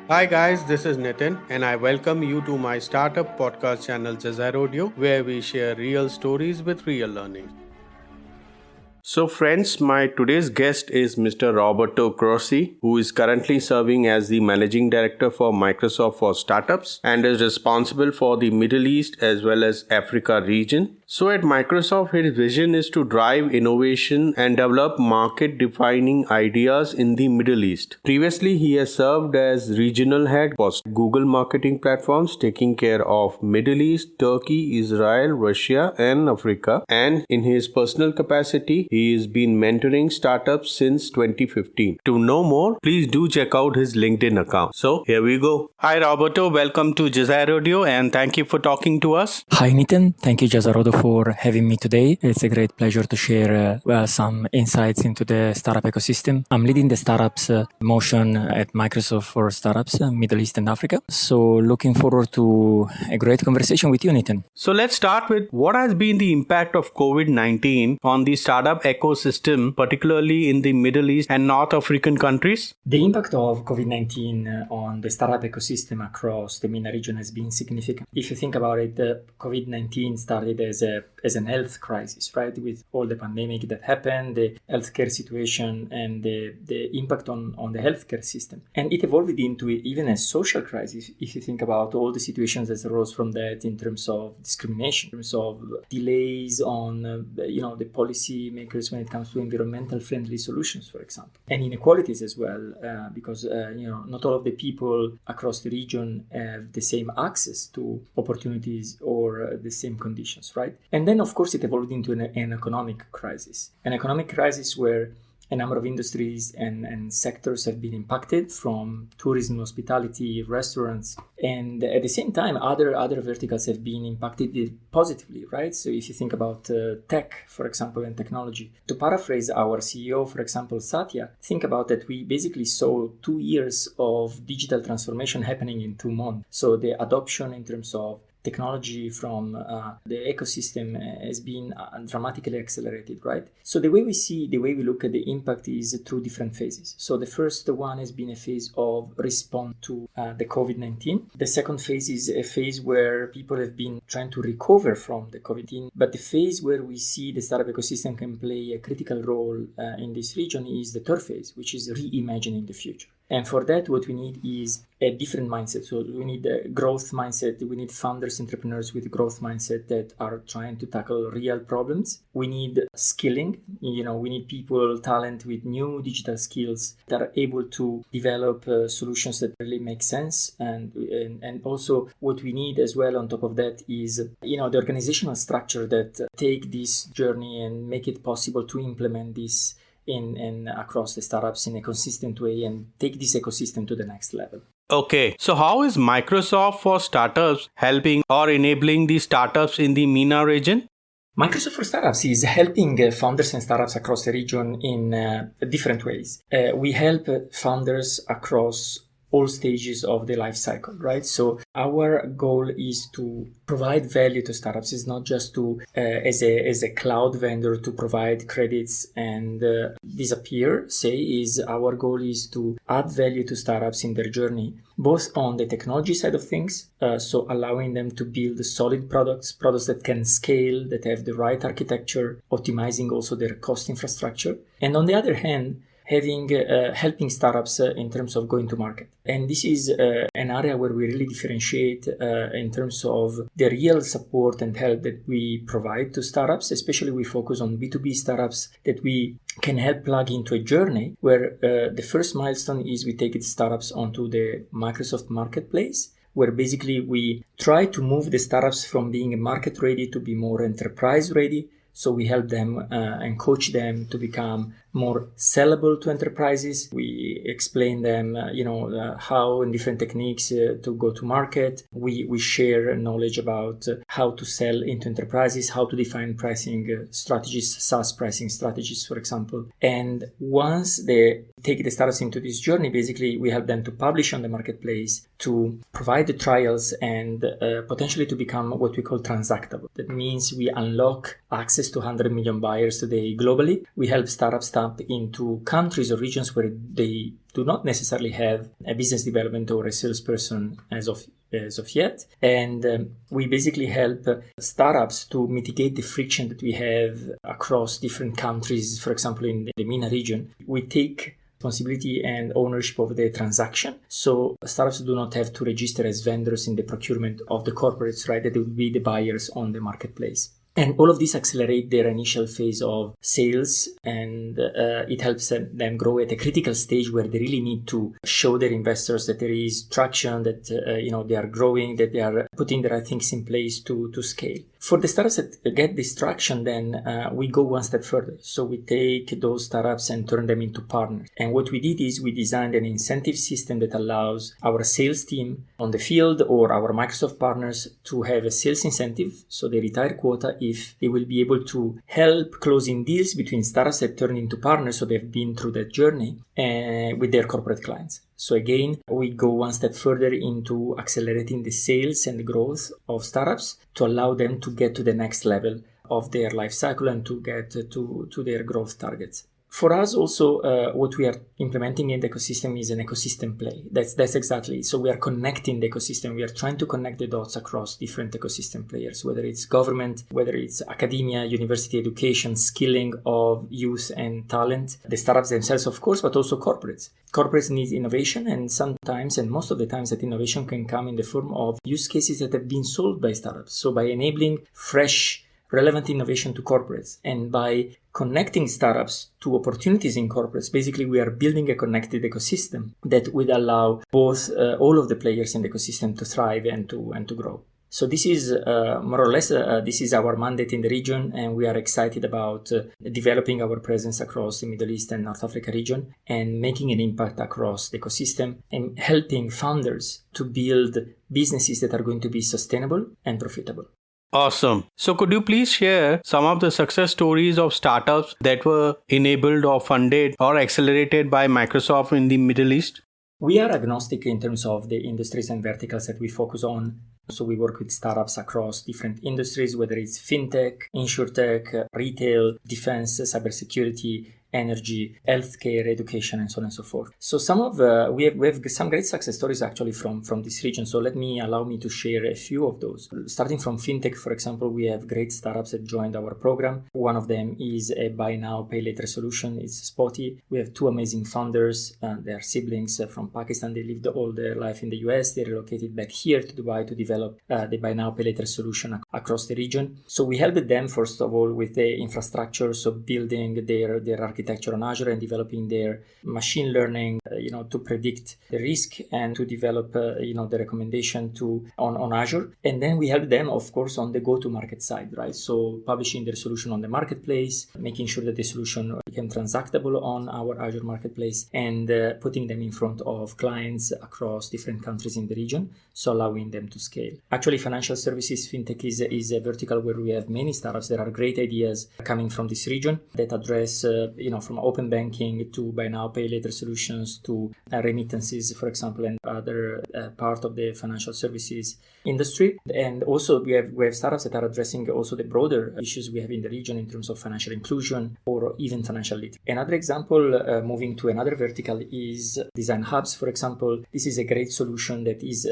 Hi guys, this is Nitin and I welcome you to my startup podcast channel Jazar Audio where we share real stories with real learning. So friends, my today's guest is Mr. Roberto Crossi, who is currently serving as the Managing Director for Microsoft for Startups and is responsible for the Middle East as well as Africa region. So at Microsoft, his vision is to drive innovation and develop market-defining ideas in the Middle East. Previously, he has served as regional head for Google marketing platforms, taking care of Middle East, Turkey, Israel, Russia, and Africa. And in his personal capacity, he has been mentoring startups since 2015. To know more, please do check out his LinkedIn account. So here we go. Hi Roberto, welcome to Jazar Audio and thank you for talking to us. Hi Nitin, thank you Jazar Audio for having me today. It's a great pleasure to share some insights into the startup ecosystem. I'm leading the startups motion at Microsoft for Startups, Middle East and Africa. So looking forward to a great conversation with you, Nitin. So let's start with what has been the impact of COVID-19 on the startup ecosystem, particularly in the Middle East and North African countries? The impact of COVID-19 on the startup ecosystem across the MENA region has been significant. If you think about it, COVID-19 started as an health crisis, right? With all the pandemic that happened, the healthcare situation and the impact on the healthcare system. And it evolved into even a social crisis if you think about all the situations that arose from that in terms of discrimination, in terms of delays on the policy makers when it comes to environmental friendly solutions, for example, and inequalities as well, because not all of the people across the region have the same access to opportunities or the same conditions, right? And then of course it evolved into an economic crisis where a number of industries and sectors have been impacted, from tourism, hospitality, restaurants, and at the same time, other verticals have been impacted positively, right? So if you think about tech, for example, and technology, to paraphrase our CEO, for example, Satya, think about that we basically saw 2 years of digital transformation happening in 2 months. So the adoption in terms of technology from the ecosystem has been dramatically accelerated, right? So the way we look at the impact is through different phases. So the first one has been a phase of response to the COVID-19. The second phase is a phase where people have been trying to recover from the COVID-19. But the phase where we see the startup ecosystem can play a critical role in this region is the third phase, which is reimagining the future. And for that, what we need is a different mindset. So we need a growth mindset. We need founders, entrepreneurs with a growth mindset that are trying to tackle real problems. We need skilling. We need people, talent with new digital skills that are able to develop solutions that really make sense. And also what we need as well on top of that is, the organizational structure that take this journey and make it possible to implement this in across the startups in a consistent way and take this ecosystem to the next level. Okay, so how is Microsoft for Startups helping or enabling the startups in the MENA region? Microsoft for Startups is helping founders and startups across the region in different ways. We help founders across all stages of the life cycle, right? So our goal is to provide value to startups. It's not just to as a cloud vendor to provide credits and disappear. Our goal is to add value to startups in their journey, both on the technology side of things, so allowing them to build solid products that can scale, that have the right architecture, optimizing also their cost infrastructure, and on the other hand, helping startups in terms of going to market. And this is an area where we really differentiate in terms of the real support and help that we provide to startups. Especially we focus on B2B startups that we can help plug into a journey where the first milestone is we take the startups onto the Microsoft Marketplace, where basically we try to move the startups from being market ready to be more enterprise ready. So we help them and coach them to become more sellable to enterprises. We explain them, how and different techniques to go to market. We share knowledge about how to sell into enterprises, how to define pricing strategies, SaaS pricing strategies, for example. And once they take the startups into this journey, basically we help them to publish on the marketplace, to provide the trials, and potentially to become what we call transactable. That means we unlock access to 100 million buyers today globally. We help startups up into countries or regions where they do not necessarily have a business development or a salesperson as of yet. And we basically help startups to mitigate the friction that we have across different countries. For example, in the MENA region, we take responsibility and ownership of the transaction. So startups do not have to register as vendors in the procurement of the corporates, right? That would be the buyers on the marketplace. And all of this accelerate their initial phase of sales, and it helps them grow at a critical stage where they really need to show their investors that there is traction, that they are growing, that they are putting the right things in place to scale. For the startups that get this traction, then we go one step further. So we take those startups and turn them into partners. And what we did is we designed an incentive system that allows our sales team on the field or our Microsoft partners to have a sales incentive, so they retire quota if they will be able to help closing deals between startups that turn into partners, so they've been through that journey, with their corporate clients. So again, we go one step further into accelerating the sales and the growth of startups to allow them to get to the next level of their life cycle and to get to their growth targets. For us also, what we are implementing in the ecosystem is an ecosystem play. That's exactly it. So we are connecting the ecosystem. We are trying to connect the dots across different ecosystem players, whether it's government, whether it's academia, university education, skilling of youth and talent, the startups themselves, of course, but also corporates. Corporates need innovation, and sometimes, and most of the times, that innovation can come in the form of use cases that have been solved by startups. So by enabling fresh, relevant innovation to corporates, and by connecting startups to opportunities in corporates, basically we are building a connected ecosystem that would allow both all of the players in the ecosystem to thrive and to grow. So this is more or less this is our mandate in the region, and we are excited about developing our presence across the Middle East and North Africa region and making an impact across the ecosystem and helping founders to build businesses that are going to be sustainable and profitable. Awesome. So could you please share some of the success stories of startups that were enabled or funded or accelerated by Microsoft in the Middle East? We are agnostic in terms of the industries and verticals that we focus on. So we work with startups across different industries, whether it's fintech, insurtech, retail, defense, cybersecurity, energy, healthcare, education, and so on and so forth. So some of we have some great success stories actually from this region. So allow me to share a few of those. Starting from fintech, for example, we have great startups that joined our program. One of them is a buy now, pay later solution. It's Spotty. We have two amazing founders. They are siblings from Pakistan. They lived all their life in the US. They relocated back here to Dubai to develop the buy now, pay later solution across the region. So we helped them first of all with the infrastructure, so building their architecture on Azure and developing their machine learning, to predict the risk and to develop, the recommendation on Azure. And then we help them, of course, on the go-to-market side, right? So publishing their solution on the marketplace, making sure that the solution became transactable on our Azure marketplace, and putting them in front of clients across different countries in the region, so allowing them to scale. Actually, financial services, fintech is a vertical where we have many startups. There are great ideas coming from this region that address, from open banking to buy now, pay later solutions to remittances, for example, and other part of the financial services industry. And also we have startups that are addressing also the broader issues we have in the region in terms of financial inclusion or even financial literacy. Another example, moving to another vertical, is design hubs, for example. This is a great solution that is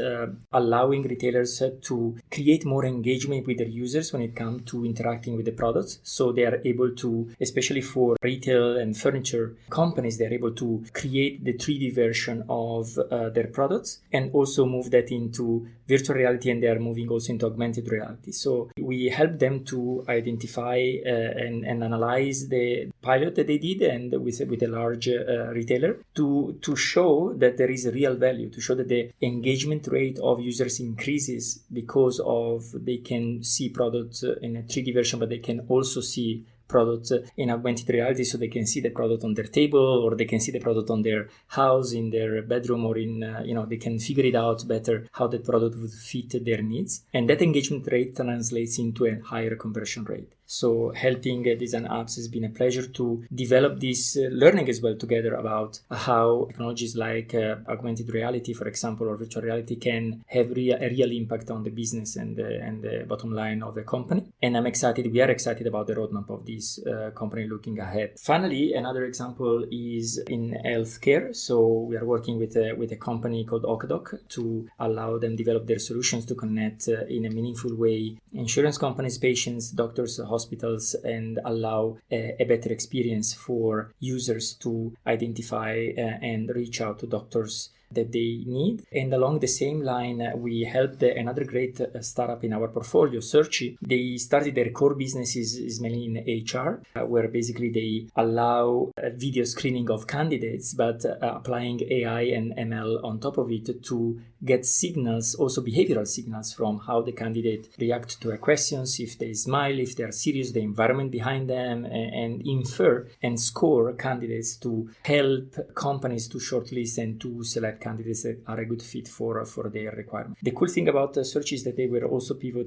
allowing retailers to create more engagement with their users when it comes to interacting with the products. So they are able to, especially for retail and furniture companies, they're able to create the 3D version of their products and also move that into virtual reality, and they are moving also into augmented reality. So we help them to identify and analyze the pilot that they did and with a large retailer to show that there is a real value, to show that the engagement rate of users increases because of they can see products in a 3D version, but they can also see products in augmented reality, so they can see the product on their table, or they can see the product on their house, in their bedroom, or in they can figure it out better how that product would fit their needs. And that engagement rate translates into a higher conversion rate. So helping design apps has been a pleasure to develop this learning as well together about how technologies like augmented reality, for example, or virtual reality can have a real impact on the business and the bottom line of the company. And we are excited about the roadmap of this company looking ahead. Finally, another example is in healthcare. So we are working with a company called Okadoc to allow them develop their solutions to connect in a meaningful way insurance companies, patients, doctors, hospitals, and allow a better experience for users to identify and reach out to doctors that they need. And along the same line, we helped another great startup in our portfolio, Searchy. They started their core business is mainly in HR, where basically they allow video screening of candidates, but applying AI and ML on top of it to get signals, also behavioral signals from how the candidate react to questions, if they smile, if they are serious, the environment behind them, and infer and score candidates to help companies to shortlist and to select candidates that are a good fit for their requirement. The cool thing about Search is that they were also able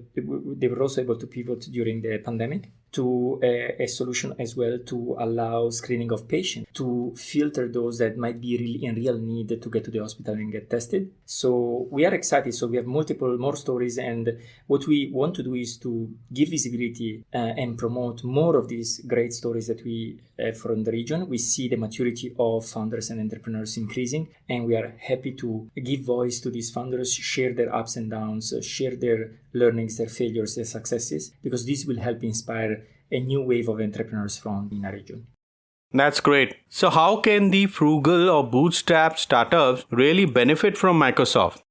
to pivot during the pandemic to a solution as well to allow screening of patients, to filter those that might be really in real need to get to the hospital and get tested. So we are excited. So we have multiple more stories, and what we want to do is to give visibility and promote more of these great stories that we have from the region. We see the maturity of founders and entrepreneurs increasing, and we are happy to give voice to these founders, share their ups and downs, share their learnings, their failures, their successes, because this will help inspire a new wave of entrepreneurs from the MENA region. That's great. So how can the frugal or bootstrap startups really benefit from Microsoft?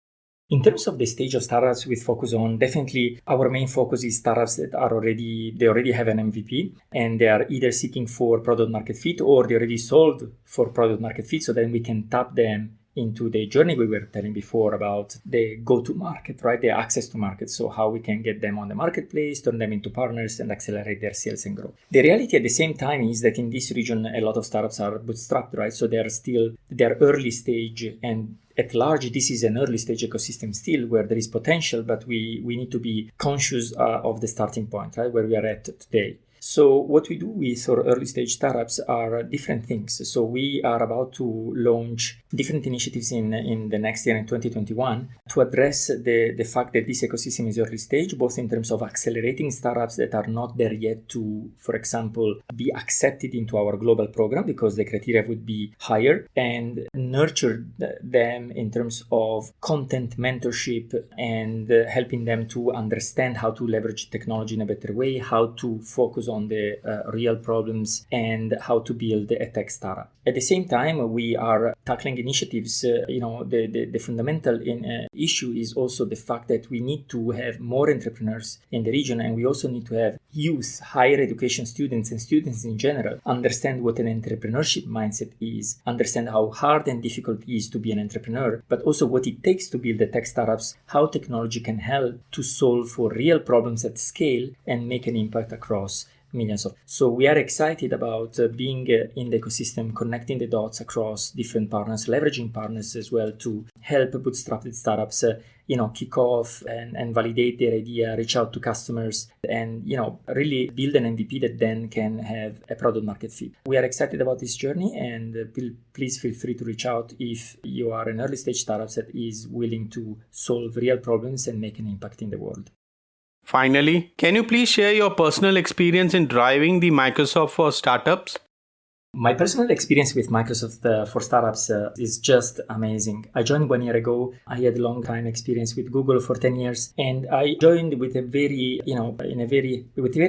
In terms of the stage of startups we focus on, definitely our main focus is startups that already have an MVP, and they are either seeking for product market fit or they already sold for product market fit, so then we can tap them into the journey we were telling before about the go-to-market, right? The access to market. So how we can get them on the marketplace, turn them into partners, and accelerate their sales and growth. The reality at the same time is that in this region, a lot of startups are bootstrapped, right? So they're early stage, and at large, this is an early stage ecosystem still where there is potential, but we need to be conscious of the starting point, right? Where we are at today. So what we do with our early stage startups are different things. So we are about to launch different initiatives in the next year in 2021 to address the fact that this ecosystem is early stage, both in terms of accelerating startups that are not there yet to, for example, be accepted into our global program because the criteria would be higher, and nurture them in terms of content mentorship and helping them to understand how to leverage technology in a better way, how to focus on the real problems, and how to build a tech startup. At the same time, we are tackling initiatives. The fundamental issue is also the fact that we need to have more entrepreneurs in the region, and we also need to have youth, higher education students, and students in general understand what an entrepreneurship mindset is, understand how hard and difficult it is to be an entrepreneur, but also what it takes to build the tech startups, how technology can help to solve for real problems at scale and make an impact across millions of. So we are excited about being in the ecosystem, connecting the dots across different partners, leveraging partners as well to help bootstrapped startups kick off and validate their idea, reach out to customers, and really build an MVP that then can have a product market fit. We are excited about this journey, and please feel free to reach out if you are an early stage startup that is willing to solve real problems and make an impact in the world. Finally, can you please share your personal experience in driving the Microsoft for startups? My personal experience with Microsoft for startups is just amazing. I joined 1 year ago. I had a long time experience with Google for 10 years, and I joined with very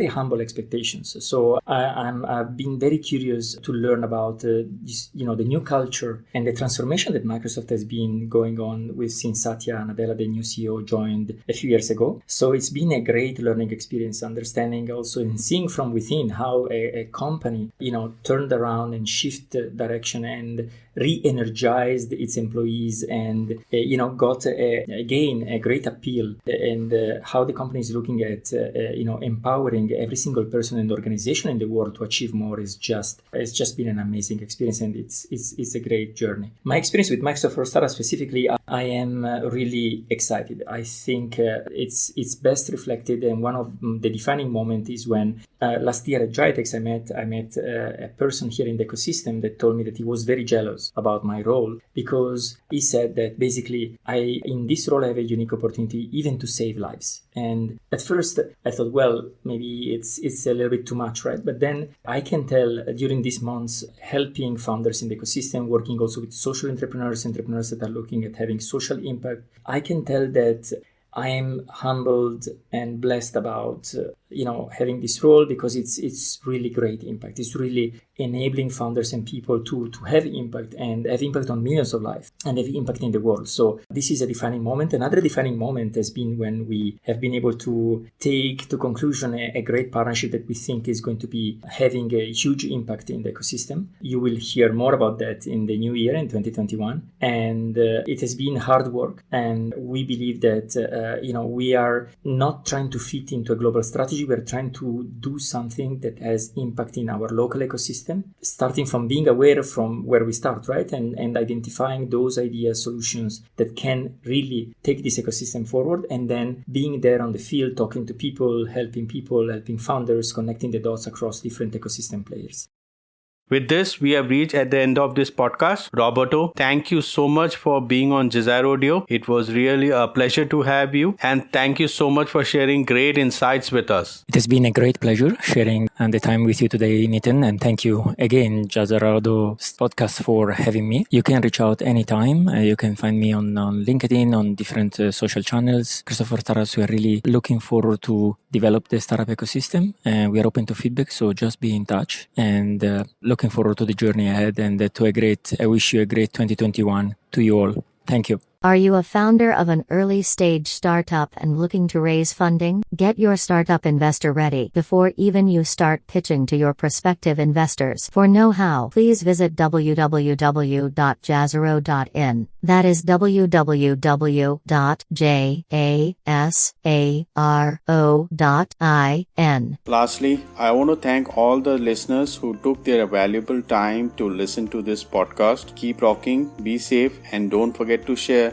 humble expectations. So I've been very curious to learn about the new culture and the transformation that Microsoft has been going on with since Satya Nadella, the new CEO, joined a few years ago. So it's been a great learning experience, understanding also and seeing from within how a company, turned around and shift direction and re-energized its employees and got again a great appeal. And how the company is looking at empowering every single person and organization in the world to achieve more it's just been an amazing experience, and it's a great journey. My experience with Microsoft for Startups specifically, I am really excited. I think it's best reflected, and one of the defining moments is when last year at Gitex I met a person here in the ecosystem that told me that he was very jealous about my role, because he said that basically in this role I have a unique opportunity even to save lives. And at first I thought, well, maybe it's a little bit too much, right? But then I can tell during these months helping founders in the ecosystem, working also with social entrepreneurs that are looking at having social impact, I can tell that I am humbled and blessed about having this role, because it's really great impact. It's really enabling founders and people to have impact and have impact on millions of lives and have impact in the world. So this is a defining moment. Another defining moment has been when we have been able to take to conclusion a great partnership that we think is going to be having a huge impact in the ecosystem. You will hear more about that in the new year in 2021. And it has been hard work, and we believe that we are not trying to fit into a global strategy. We're trying to do something that has impact in our local ecosystem, starting from being aware from where we start, right? And identifying those ideas, solutions that can really take this ecosystem forward, and then being there on the field, talking to people, helping founders, connecting the dots across different ecosystem players. With this, we have reached at the end of this podcast. Roberto, thank you so much for being on Jazzar Audio. It was really a pleasure to have you, and thank you so much for sharing great insights with us. It has been a great pleasure sharing the time with you today, Nitin, and thank you again, Jazzar Audio podcast, for having me. You can reach out anytime. You can find me on LinkedIn, on different social channels. Christopher Taras, we are really looking forward to develop the startup ecosystem, and we are open to feedback, so just be in touch, and looking forward to the journey ahead, and I wish you a great 2021 to you all. Thank you. Are you a founder of an early-stage startup and looking to raise funding? Get your startup investor ready before even you start pitching to your prospective investors. For know-how, please visit www.jazzaro.in. That is www.jazzaro.in. Lastly, I want to thank all the listeners who took their valuable time to listen to this podcast. Keep rocking, be safe, and don't forget to share.